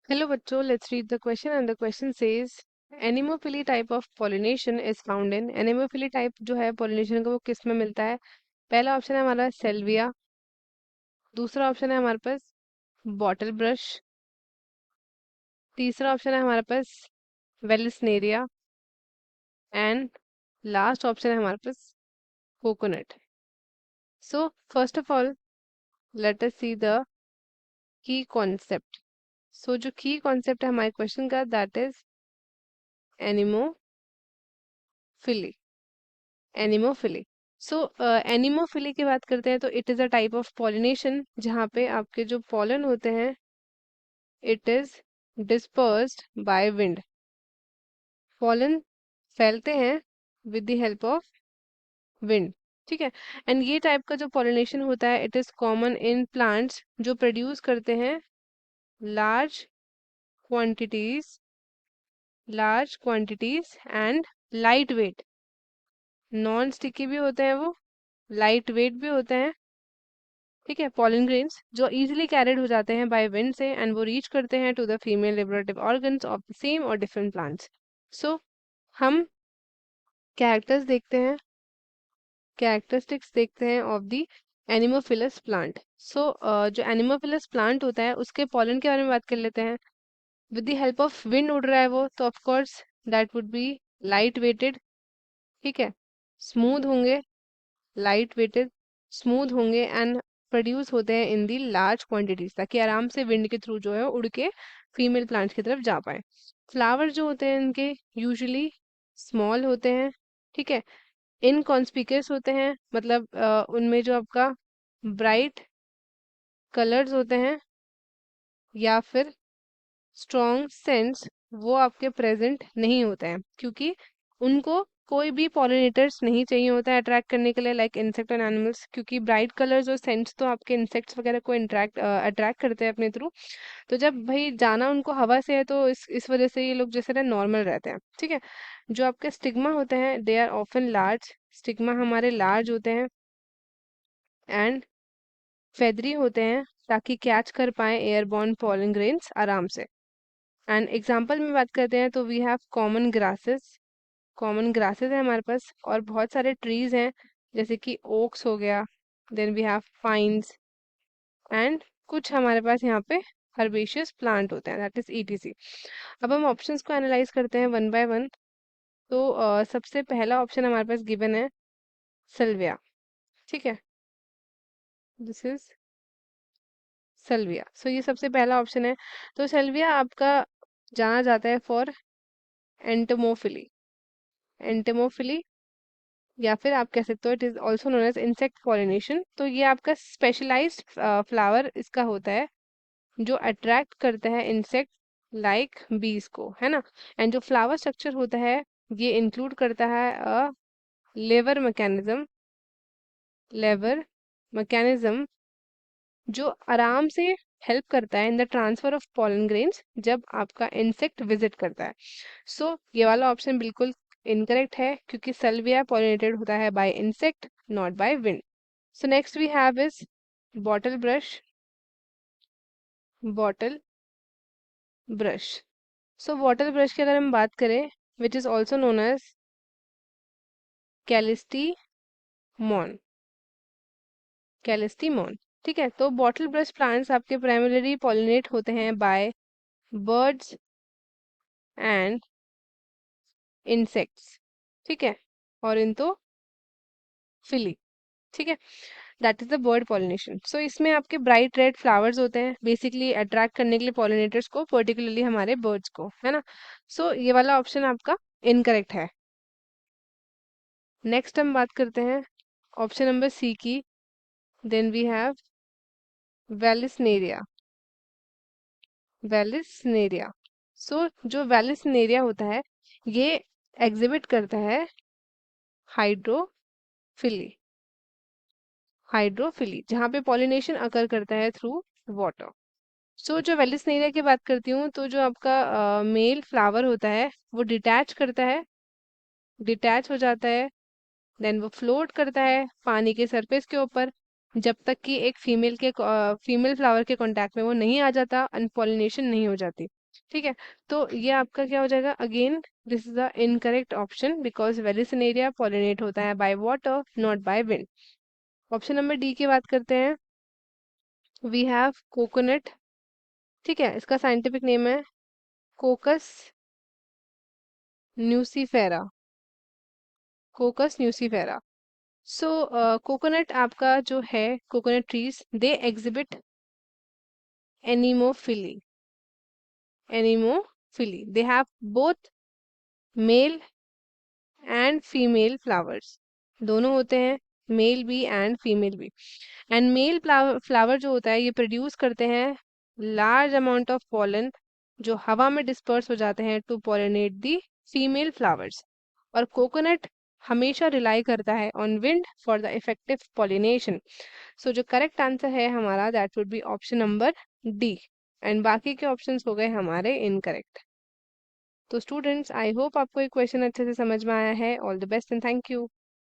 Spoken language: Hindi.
Hello बच्चों, let's read the question and the question says anemophily type of pollination is found in. Anemophily type जो है पॉलिनेशन का वो किस में मिलता है? पहला ऑप्शन है हमारा सेल्विया, दूसरा ऑप्शन है हमारे पास बॉटल ब्रश, तीसरा ऑप्शन है हमारे पास वेलिस्नेरिया एंड लास्ट ऑप्शन है हमारे पास coconut. So first of all let us see the key concept. So जो की कॉन्सेप्ट है हमारे क्वेश्चन का that is anemophily. Anemophily. So anemophily की बात करते हैं तो it is a type of pollination जहाँ पे आपके जो पॉलन होते हैं it is dispersed by wind. Pollen फैलते हैं with the help of wind. ठीक है। एंड ये टाइप का जो पॉलिनेशन होता है it is common in plants जो प्रोड्यूस करते हैं large quantities and light weight. Non sticky भी होते हैं वो, लाइट वेट भी होते हैं। ठीक है। पॉलन ग्रेन्स जो इजीली कैरिड हो जाते हैं बाय विंड से एंड वो रीच करते हैं to the female liberative organs of the same और डिफरेंट प्लांट्स। सो हम कैरेक्टर्स देखते हैं, कैरेक्टरिस्टिक्स देखते हैं of the anemophilous plant. So जो एनिमोफिलस प्लांट होता है उसके पॉलन के बारे में बात कर लेते हैं। With the help of wind उड़ रहा है वो, तो of course that would be light weighted. ठीक है। स्मूथ होंगे, लाइट वेटेड स्मूथ होंगे एंड प्रोड्यूस होते हैं इन दी लार्ज क्वांटिटीज ताकि आराम से विंड के थ्रू जो है उड़ के फीमेल प्लांट्स की तरफ जा पाए। फ्लावर जो होते हैं इनके यूजुअली स्मॉल होते हैं। ठीक है। इनकॉन्स्पिकुअस होते हैं, मतलब उनमें जो आपका ब्राइट कलर्स होते हैं या फिर स्ट्रॉन्ग सेंट्स वो आपके प्रेजेंट नहीं होते हैं क्योंकि उनको कोई भी पॉलिनेटर्स नहीं चाहिए होता है अट्रैक्ट करने के लिए, लाइक इंसेक्ट एंड एनिमल्स, क्योंकि ब्राइट कलर्स और सेंट्स तो आपके इंसेक्ट्स वगैरह को अट्रैक्ट करते हैं अपने थ्रू। तो जब भाई जाना उनको हवा से है तो इस वजह से ये लोग जैसे ना नॉर्मल रहते हैं। ठीक है। जो आपके स्टिग्मा होते हैं they are often large, stigma हमारे लार्ज होते हैं एंड फेदरी होते हैं ताकि कैच कर पाए एयरबॉर्न पॉलन ग्रेन्स आराम से। एंड एग्जाम्पल में बात करते हैं तो we have common grasses. Common grasses है हमारे पास और बहुत सारे ट्रीज हैं जैसे कि ओक्स हो गया, then we have pines and कुछ हमारे पास यहाँ पे हर्बेशियस प्लांट होते हैं दैट इज ईटीसी। अब हम ऑप्शंस को एनालाइज करते हैं वन बाय वन। तो सबसे पहला ऑप्शन हमारे पास गिवन है सल्विया। ठीक है। This is सल्विया। सो ये सबसे पहला ऑप्शन है। तो सल्विया आपका जाना जाता है फॉर एंटोमोफिली। एंटोमोफिली या फिर आप कह सकते हो it is also known as insect pollination. तो ये आपका स्पेशलाइज्ड फ्लावर इसका होता है जो अट्रैक्ट करता है इंसेक्ट लाइक बीज को, है ना। एंड जो फ्लावर स्ट्रक्चर होता है ये इंक्लूड करता है लेवर मैकेनिज्म, लेवर मैकेनिज्म जो आराम से हेल्प करता है in the transfer of pollen grains जब आपका इंसेक्ट विजिट करता है। सो ये वाला ऑप्शन बिल्कुल इनकरेक्ट है क्योंकि सल्विया पॉलिनेटेड होता है by insect not by wind. So next we have is bottle brush. Bottle brush. So bottle brush की अगर हम बात करें which is also known as callistemon. Callistemon. ठीक है। तो बॉटल ब्रश प्लांट्स आपके प्राइमरीली पॉलिनेट होते हैं बाय बर्ड्स एंड इंसेक्ट्स। ठीक है। और इन तो फिली। ठीक है। That is the bird pollination. So इसमें आपके ब्राइट रेड फ्लावर्स होते हैं बेसिकली अट्रैक्ट करने के लिए पॉलिनेटर्स को, पर्टिकुलरली हमारे बर्ड्स को, है ना। सो ये वाला ऑप्शन आपका इनकरेक्ट है। नेक्स्ट हम बात करते हैं ऑप्शन नंबर सी की। Then we have vallisneria. Vallisneria. So जो वेलिस्नेरिया होता है ये एग्जिबिट करता है हाइड्रोफिली। हाइड्रोफिली जहाँ पे पॉलिनेशन अकर करता है थ्रू वाटर। सो जो वेलिस्नेरिया की बात करती हूँ तो जो आपका मेल फ्लावर होता है वो डिटैच करता है, डिटैच हो जाता है, देन वो फ्लोट करता है पानी के सरफेस के ऊपर जब तक कि एक फीमेल फ्लावर के कांटेक्ट में वो नहीं आ जाता एंड पॉलिनेशन नहीं हो जाती। ठीक है, तो ये आपका क्या हो जाएगा again, this is the incorrect option because vallisneria pollinate होता है by water not by wind. Option number D की बात करते हैं। वी हैव कोकोनट, ठीक है, इसका साइंटिफिक नेम है कोकस न्यूसीफेरा, कोकस न्यूसीफेरा। सो कोकोनट आपका जो है, coconut trees they exhibit anemophily, anemophily, they have both male and female flowers, दोनों होते हैं, मेल भी एंड फीमेल भी। एंड मेल फ्लावर जो होता है ये प्रोड्यूस करते हैं लार्ज अमाउंट ऑफ पॉलन जो हवा में डिस्पर्स हो जाते हैं to pollinate the female flowers. और कोकोनट हमेशा रिलाई करता है on wind for the effective pollination. So जो करेक्ट आंसर है हमारा that would be option number D, and बाकी के ऑप्शंस हो गए हमारे इनकरेक्ट। तो स्टूडेंट्स आई होप आपको ये क्वेश्चन अच्छे से समझ में आया है। All the best and thank you.